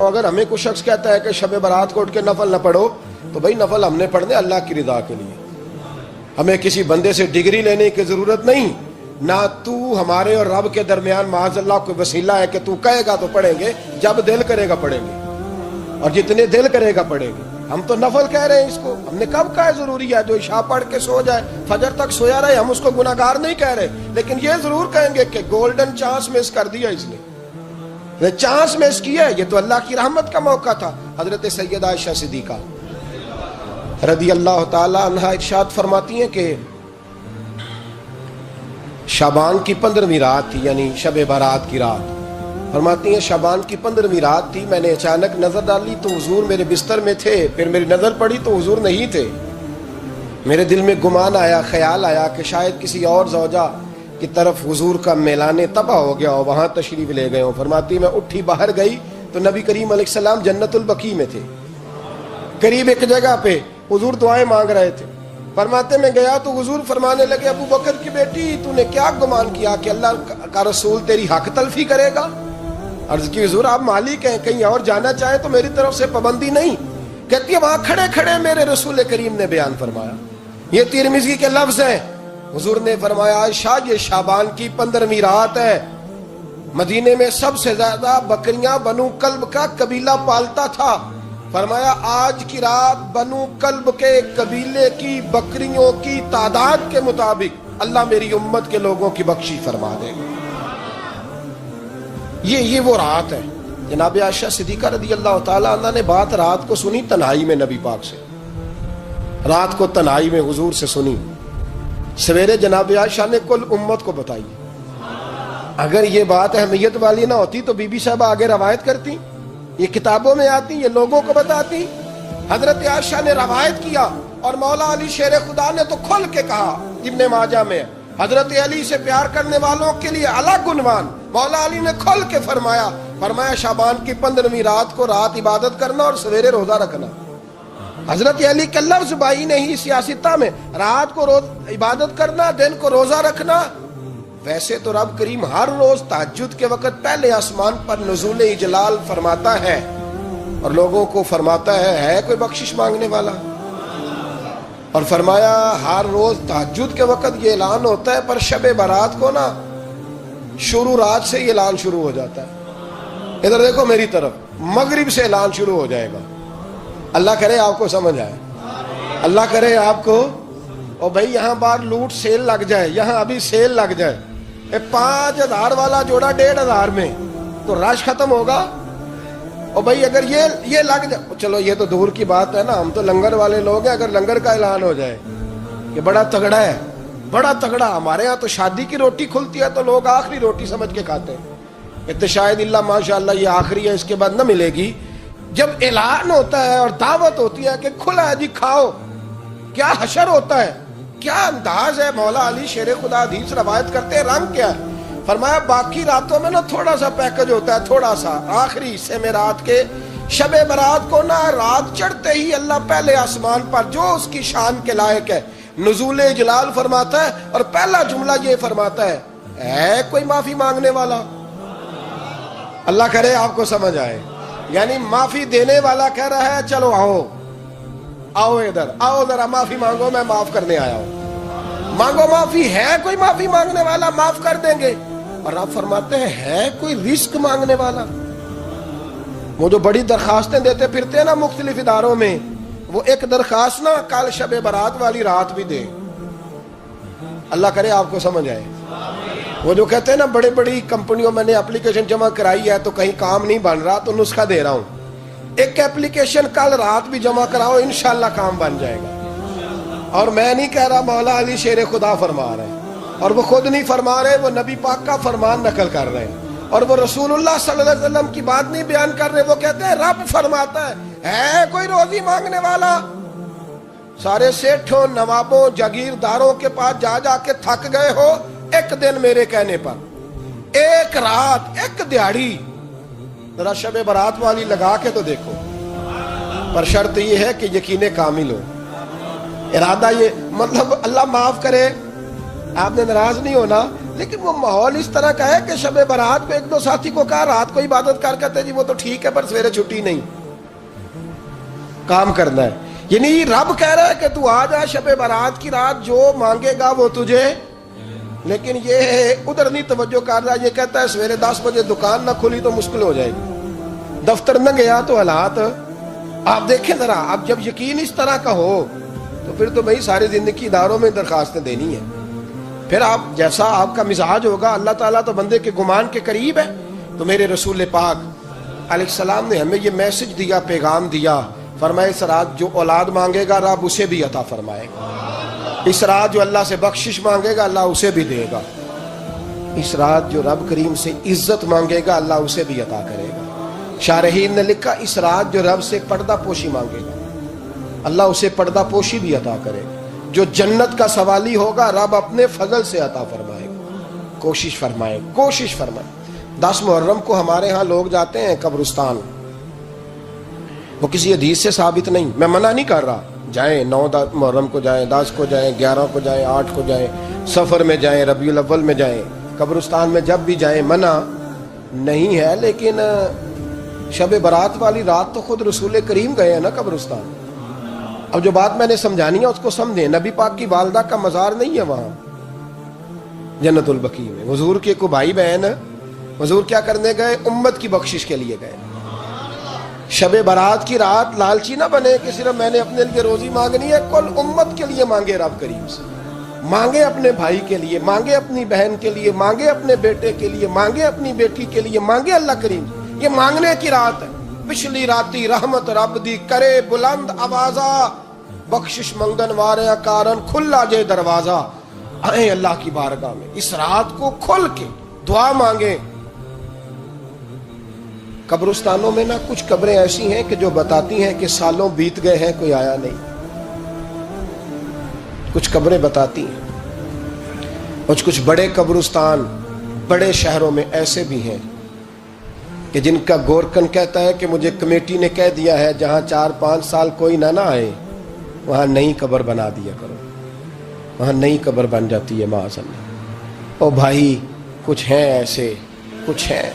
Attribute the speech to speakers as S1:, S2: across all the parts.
S1: اگر ہمیں کوئی شخص کہتا ہے کہ شب برات کو اٹھ کے نفل نہ پڑھو، تو بھائی نفل ہم نے پڑھنے اللہ کی رضا کے لیے، ہمیں کسی بندے سے ڈگری لینے کی ضرورت نہیں، نہ تو ہمارے اور رب کے درمیان معاذ اللہ کوئی وسیلہ ہے کہ تو کہے گا تو پڑھیں گے، جب دل کرے گا پڑھیں گے، اور جتنے دل کرے گا پڑھیں گے۔ ہم تو نفل کہہ رہے ہیں اس کو، ہم نے کب کہا ضروری ہے جو عشاء پڑھ کے سو جائے فجر تک سویا رہے، ہم اس کو گناہگار نہیں کہہ رہے، لیکن یہ ضرور کہیں گے کہ گولڈن چانس مس کر دیا اس نے، چانس مس کیا ہے، یہ تو اللہ کی رحمت کا موقع تھا۔ حضرت سیدہ عائشہ صدیقہ رضی اللہ تعالی عنہا ارشاد فرماتی ہیں کہ شعبان کی 15ویں رات تھی، یعنی شب برات کی رات، فرماتی ہیں شعبان کی 15ویں رات تھی، میں نے اچانک نظر ڈالی تو حضور میرے بستر میں تھے، پھر میری نظر پڑی تو حضور نہیں تھے، میرے دل میں گمان آیا، خیال آیا کہ شاید کسی اور زوجہ کی طرف حضور کا میلان طبع ہو گیا ہو، وہاں تشریف لے گئے ہوں۔ فرماتی میں اٹھی باہر گئی تو نبی کریم علیہ السلام جنت البقیع میں تھے، قریب ایک جگہ پہ حضور دعائیں مانگ رہے تھے۔ فرماتے میں گیا تو حضور فرمانے لگے ابو بکر کی بیٹی تو نے کیا گمان کیا کہ اللہ کا رسول تیری حق تلفی کرے گا؟ عرض کی حضور آپ مالک ہیں، کہیں اور جانا چاہیں تو میری طرف سے پابندی نہیں۔ کہتی ہے وہاں کھڑے کھڑے میرے رسول کریم نے بیان فرمایا، یہ ترمذی کے لفظ ہیں، حضور نے فرمایا عائشہ یہ شعبان کی 15ویں رات ہے، مدینے میں سب سے زیادہ بکریاں بنو کلب کا قبیلہ پالتا تھا، فرمایا آج کی رات بنو کلب کے قبیلے کی بکریوں کی تعداد کے مطابق اللہ میری امت کے لوگوں کی بخشی فرما دے گا۔ یہ وہ رات ہے۔ جناب عائشہ صدیقہ رضی اللہ تعالی عنہ نے بات رات کو سنی تنہائی میں نبی پاک سے، رات کو تنہائی میں حضور سے سنی، سویرے جناب عائشہ نے کل امت کو بتائی۔ اگر یہ بات اہمیت والی نہ ہوتی تو بی بی صاحبہ آگے روایت کرتی، یہ کتابوں میں آتی، یہ لوگوں کو بتاتی۔ حضرت عائشہ نے روایت کیا اور مولا علی شیر خدا نے تو کھل کے کہا، ابن ماجہ میں حضرت علی سے پیار کرنے والوں کے لیے الگ عنوان، مولا علی نے کھل کے فرمایا شعبان کی 15ویں رات کو رات عبادت کرنا اور سویرے روزہ رکھنا۔ حضرت علی کے لفظ بائی نہیں سیاستہ میں، رات کو عبادت کرنا، دن کو روزہ رکھنا۔ ویسے تو رب کریم ہر روز تہجد کے وقت پہلے آسمان پر نزول اجلال فرماتا ہے اور لوگوں کو فرماتا ہے کوئی بخشش مانگنے والا، اور فرمایا ہر روز تہجد کے وقت یہ اعلان ہوتا ہے، پر شب برات کو نا شروع رات سے یہ اعلان شروع ہو جاتا ہے۔ ادھر دیکھو میری طرف، مغرب سے اعلان شروع ہو جائے گا۔ اللہ کرے آپ کو سمجھ آئے، اللہ کرے آپ کو، اور بھائی یہاں بار لوٹ سیل لگ جائے، یہاں ابھی سیل لگ جائے، 5000 والا جوڑا 1500 میں، تو رش ختم ہوگا۔ اور بھائی اگر یہ لگ جائے، چلو یہ تو دور کی بات ہے نا، ہم تو لنگر والے لوگ ہیں، اگر لنگر کا اعلان ہو جائے کہ بڑا تگڑا ہے، بڑا تگڑا، ہمارے ہاں تو شادی کی روٹی کھلتی ہے تو لوگ آخری روٹی سمجھ کے کھاتے ہیں، تو شاید اللہ ماشاءاللہ یہ آخری ہے، اس کے بعد نہ ملے گی۔ جب اعلان ہوتا ہے اور دعوت ہوتی ہے کہ کھلا ہے جی کھاؤ، کیا حشر ہوتا ہے، کیا انداز ہے۔ مولا علی شیر خدا حدیث روایت کرتے ہیں، رنگ کیا ہے؟ فرمایا باقی راتوں میں نا تھوڑا سا پیکج ہوتا ہے، تھوڑا سا، آخری حصے میں رات کے شب برات کو نا رات چڑھتے ہی اللہ پہلے آسمان پر جو اس کی شان کے لائق ہے نزول جلال فرماتا ہے، اور پہلا جملہ یہ فرماتا ہے کوئی معافی مانگنے والا؟ اللہ کرے آپ کو سمجھ آئے، یعنی معافی دینے والا کہہ رہا ہے چلو آؤ ادھر آؤ، ذرا معافی مانگو، میں معاف کرنے آیا ہوں، مانگو معافی۔ ہے کوئی معافی مانگنے والا؟ معاف کر دیں گے۔ اور آپ فرماتے ہیں ہے کوئی رزق مانگنے والا؟ وہ جو بڑی درخواستیں دیتے پھرتے ہیں نا مختلف اداروں میں، وہ ایک درخواست نا کل شب برات والی رات بھی دے۔ اللہ کرے آپ کو سمجھ آئے۔ وہ جو کہتے ہیں نا بڑی بڑی کمپنیوں میں نے اپلیکیشن جمع کرائی ہے تو کہیں کام نہیں بن رہا تو نسخہ دے رہا ہوں، ایک اپلیکیشن کل رات بھی جمع کراؤ انشاءاللہ کام بن جائے گا۔ اور میں نہیں کہہ رہا، مولا علی شیر خدا فرما رہے ہیں، اور وہ خود نہیں فرما رہے، وہ نبی پاک کا فرمان نقل کر رہے ہیں، اور وہ رسول اللہ صلی اللہ علیہ وسلم کی بات نہیں بیان کر رہے، وہ کہتے ہیں رب فرماتا ہے کوئی روزی مانگنے والا؟ سارے سیٹھوں، نوابوں، جاگیرداروں کے پاس جا جا کے تھک گئے ہو، ایک دن میرے کہنے پر، ایک رات، ایک دیہڑی ذرا شب برات والی لگا کے تو دیکھو۔ پر شرط یہ ہے کہ یقین کامل ہو، ارادہ یہ، مطلب اللہ معاف کرے، آپ نے ناراض نہیں ہونا، لیکن وہ ماحول اس طرح کا ہے کہ شب برات کو ایک دو ساتھی کو کہا رات کو عبادت کر کہتے جی وہ تو ٹھیک ہے پر سویرے چھٹی نہیں، کام کرنا ہے. یعنی رب کہہ رہا ہے کہ تو آ جا شب برات کی رات، جو مانگے گا وہ تجھے. لیکن یہ ادھر نہیں توجہ کر رہا، یہ کہتا ہے سویرے 10 بجے دکان نہ کھلی تو مشکل ہو جائے گی، دفتر نہ گیا تو حالات. آپ دیکھیں ذرا، اب جب یقین اس طرح کا ہو تو پھر تو بھائی ساری زندگی اداروں میں درخواستیں دینی ہے. پھر آپ جیسا آپ کا مزاج ہوگا، اللہ تعالیٰ تو بندے کے گمان کے قریب ہے. تو میرے رسول پاک علیہ السلام نے ہمیں یہ میسج دیا، پیغام دیا، فرمایا اس رات جو اولاد مانگے گا رب اسے بھی عطا فرمائے گا. اس رات جو اللہ سے بخشش مانگے گا اللہ اسے بھی دے گا. اس رات جو رب کریم سے عزت مانگے گا اللہ اسے بھی عطا کرے گا. شارحین نے لکھا اس رات جو رب سے پردہ پوشی مانگے گا اللہ اسے پردہ پوشی بھی عطا کرے گا. جو جنت کا سوالی ہوگا رب اپنے فضل سے عطا فرمائے گا. کوشش فرمائے، کوشش فرمائے. 10 محرم کو ہمارے ہاں لوگ جاتے ہیں قبرستان، وہ کسی حدیث سے ثابت نہیں، میں منع نہیں کر رہا، جائیں 9 محرم کو جائیں، 10 کو جائیں، 11 کو جائیں، 8 کو جائیں، سفر میں جائیں، ربیع الاول میں جائیں، قبرستان میں جب بھی جائیں، منع نہیں ہے. لیکن شب برات والی رات تو خود رسول کریم گئے ہیں نا قبرستان. اب جو بات میں نے سمجھانی ہے اس کو سمجھیں. نبی پاک کی والدہ کا مزار نہیں ہے وہاں جنت البقیع میں. حضور کے کو بھائی بہن، حضور کیا کرنے گئے؟ امت کی بخشش کے لیے گئے. شب برات کی رات لالچی نہ بنے کہ صرف میں نے اپنے لیے روزی مانگنی ہے، کل امت کے لیے مانگے رب کریم سے. مانگے اپنے بھائی کے لیے، مانگے اپنی بہن کے لیے، مانگے اپنے بیٹے کے لیے، مانگے اپنی بیٹی کے لیے، مانگے اللہ کریم. یہ مانگنے کی رات ہے. پچھلی راتی رحمت رب دی کرے بلند آوازہ، بخشش منگن وارے کارن کھلا جے دروازہ. آئیں اللہ کی بارگاہ میں اس رات کو کھل کے دعا مانگیں. قبرستانوں میں نا کچھ قبریں ایسی ہیں کہ جو بتاتی ہیں کہ سالوں بیت گئے ہیں کوئی آیا نہیں. کچھ قبریں بتاتی ہیں. اور کچھ بڑے قبرستان بڑے شہروں میں ایسے بھی ہیں کہ جن کا گورکن کہتا ہے کہ مجھے کمیٹی نے کہہ دیا ہے جہاں 4-5 سال کوئی نہ آئے وہاں نئی قبر بنا دیا کرو. وہاں نئی قبر بن جاتی ہے معاذ اللہ. او بھائی کچھ ہیں ایسے، کچھ ہیں.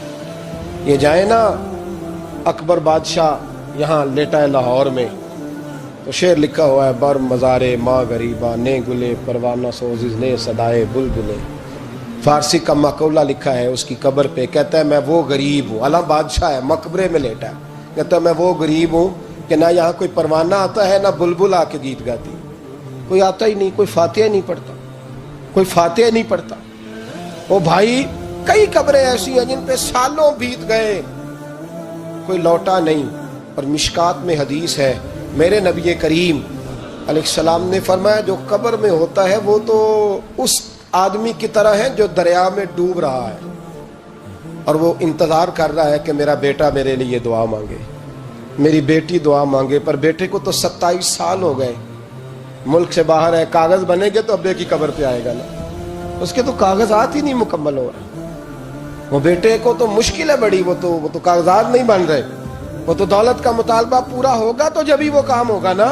S1: یہ جائیں نا اکبر بادشاہ یہاں لیٹا ہے لاہور میں، تو شعر لکھا ہوا ہے بر مزارے ماں غریباں نے گلے پروانہ سوزز نے صدائے بلبلے. فارسی کا مقولہ لکھا ہے اس کی قبر پہ، کہتا ہے میں وہ غریب ہوں. عالم بادشاہ ہے مقبرے میں لیٹا ہے، کہتا ہے میں وہ غریب ہوں کہ نہ یہاں کوئی پروانہ آتا ہے نہ بلبل آ کے گیت گاتی. کوئی آتا ہی نہیں، کوئی فاتحہ نہیں پڑھتا، کوئی فاتحہ نہیں پڑھتا. او بھائی کئی قبریں ایسی ہیں جن پہ سالوں بیت گئے کوئی لوٹا نہیں. اور مشکات میں حدیث ہے میرے نبی کریم علیہ السلام نے فرمایا جو قبر میں ہوتا ہے وہ تو اس آدمی کی طرح ہے جو دریا میں ڈوب رہا ہے اور وہ انتظار کر رہا ہے کہ میرا بیٹا میرے لیے دعا مانگے، میری بیٹی دعا مانگے. پر بیٹے کو تو 27 سال ہو گئے، ملک سے باہر ہے. کاغذ بنے گے تو ابے کی قبر پہ آئے گا نا، اس کے تو کاغذات ہی نہیں مکمل ہو رہے. وہ بیٹے کو تو مشکل ہے بڑی، وہ تو کاغذات نہیں بن رہے. وہ تو دولت کا مطالبہ پورا ہوگا تو جبھی وہ کام ہوگا نا.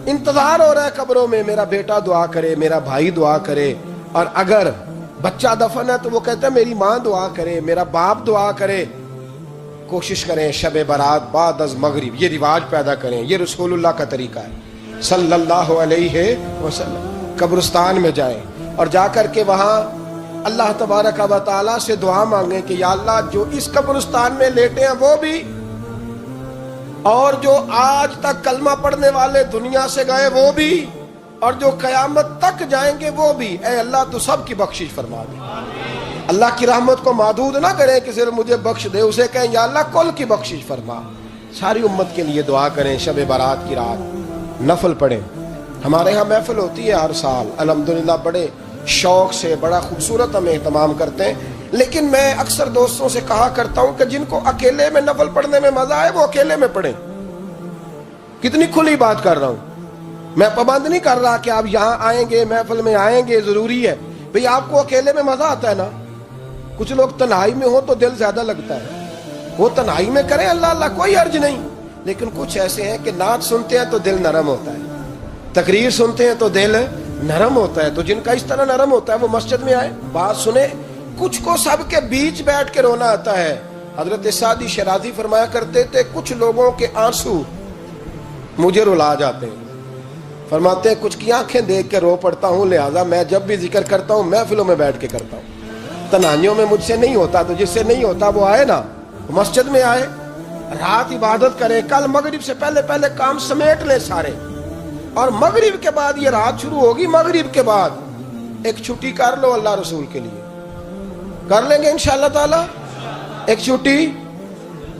S1: انتظار ہو رہا ہے قبروں میں میرا بیٹا دعا کرے، میرا بھائی دعا کرے. اور اگر بچہ دفن ہے تو وہ کہتا ہے میری ماں دعا کرے، میرا باپ دعا کرے. کوشش کریں شب برات بعد از مغرب یہ رواج پیدا کریں. یہ رسول اللہ کا طریقہ ہے صلی اللہ علیہ وسلم. قبرستان میں جائیں اور جا کر کے وہاں اللہ تبارک و تعالیٰ سے دعا مانگیں کہ یا اللہ جو اس قبرستان میں لیٹے ہیں وہ بھی، اور جو آج تک کلمہ پڑھنے والے دنیا سے گئے وہ بھی، اور جو قیامت تک جائیں گے وہ بھی. اے اللہ تو سب کی بخشش فرما دے. اللہ کی رحمت کو محدود نہ کرے کہ صرف مجھے بخش دے، اسے کہیں یا اللہ کل کی بخشش فرما. ساری امت کے لیے دعا کریں. شب برات کی رات نفل پڑھیں. ہمارے ہاں محفل ہوتی ہے ہر سال الحمدللہ، بڑے شوق سے بڑا خوبصورت ہم اہتمام کرتے ہیں. لیکن میں اکثر دوستوں سے کہا کرتا ہوں کہ جن کو اکیلے میں نفل پڑھنے میں مزہ آئے وہ اکیلے میں پڑھیں. کتنی کھلی بات کر رہا ہوں. میں پابند نہیں کر رہا کہ آپ یہاں آئیں گے محفل میں آئیں گے ضروری ہے. بھئی آپ کو اکیلے میں مزہ آتا ہے نا. کچھ لوگ تنہائی میں ہو تو دل زیادہ لگتا ہے، وہ تنہائی میں کریں اللہ اللہ کوئی عرض نہیں. لیکن کچھ ایسے ہیں کہ نعت سنتے ہیں تو دل نرم ہوتا ہے، تقریر سنتے ہیں تو دل نرم ہوتا ہے، تو جن کا اس طرح نرم ہوتا ہے وہ مسجد میں آئے، بات سنے۔ کچھ کو سب کے بیچ بیٹھ کے رونا آتا ہے۔ حضرت سعدی شیرازی فرمایا کرتے تھے کچھ لوگوں کے آنسو مجھے رلا جاتے ہیں، فرماتے ہیں کچھ کی آنکھیں دیکھ کے رو پڑتا ہوں، لہذا میں جب بھی ذکر کرتا ہوں محفلوں میں بیٹھ کے کرتا ہوں، تنہائیوں میں مجھ سے نہیں ہوتا، تو جس سے نہیں ہوتا وہ آئے نا، مسجد میں آئے، رات عبادت کرے۔ کل مغرب سے پہلے پہلے کام سمیٹ لے سارے، اور مغرب کے بعد یہ رات شروع ہوگی، مغرب کے بعد ایک چھٹی کر لو اللہ رسول کے لیے، کر لیں گے انشاءاللہ تعالی ایک چھٹی۔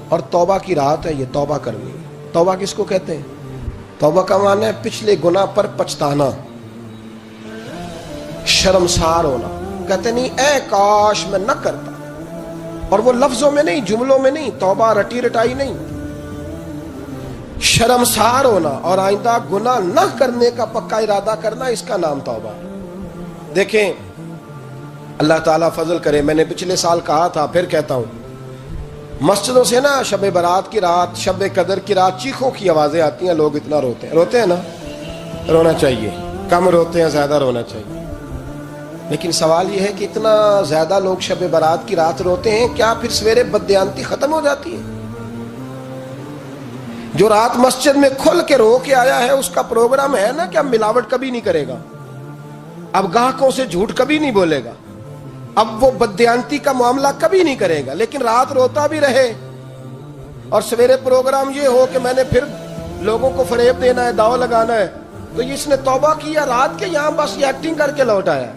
S1: اور توبہ کی رات ہے یہ، توبہ کرنی۔ توبہ کس کو کہتے ہیں؟ توبہ کا معنی ہے پچھلے گناہ پر پچھتانا، شرمسار ہونا۔ کہتے نہیں اے کاش میں نہ کرتا، اور وہ لفظوں میں نہیں، جملوں میں نہیں، توبہ رٹی رٹائی نہیں، شرمسار ہونا اور آئندہ گناہ نہ کرنے کا پکا ارادہ کرنا، اس کا نام توبہ ہے۔ دیکھیں اللہ تعالیٰ فضل کرے، میں نے پچھلے سال کہا تھا پھر کہتا ہوں، مسجدوں سے نا شب برات کی رات، شب قدر کی رات چیخوں کی آوازیں آتی ہیں، لوگ اتنا روتے ہیں نا، رونا چاہیے، کم روتے ہیں زیادہ رونا چاہیے، لیکن سوال یہ ہے کہ اتنا زیادہ لوگ شب برات کی رات روتے ہیں، کیا پھر سویرے بددیانتی ختم ہو جاتی ہے؟ جو رات مسجد میں کھل کے رو کے آیا ہے اس کا پروگرام ہے نا کہ اب ملاوٹ کبھی نہیں کرے گا، اب گاہکوں سے جھوٹ کبھی نہیں بولے گا، اب وہ بددیانتی کا معاملہ کبھی نہیں کرے گا، لیکن رات روتا بھی رہے اور سویرے پروگرام یہ ہو کہ میں نے پھر لوگوں کو فریب دینا ہے، داؤ لگانا ہے، تو اس نے توبہ کیا رات کے یہاں بس یہ ایکٹنگ کر کے لوٹ آیا،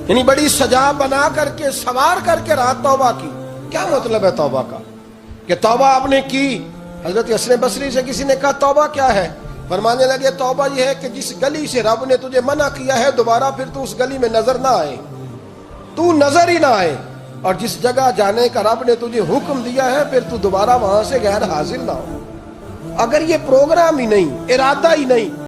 S1: یعنی بڑی سجا بنا کر کے سوار کر کے رات توبہ کی۔ کیا مطلب ہے توبہ کا؟ کہ توبہ آپ نے کی۔ حضرت حسن بصری سے کسی نے کہا توبہ کیا ہے؟ فرمانے لگے توبہ یہ ہے کہ جس گلی سے رب نے تجھے منع کیا ہے دوبارہ پھر تو اس گلی میں نظر نہ آئے، تو نظر ہی نہ آئے، اور جس جگہ جانے کا رب نے تجھے حکم دیا ہے پھر تو دوبارہ وہاں سے غیر حاضر نہ ہو۔ اگر یہ پروگرام ہی نہیں، ارادہ ہی نہیں،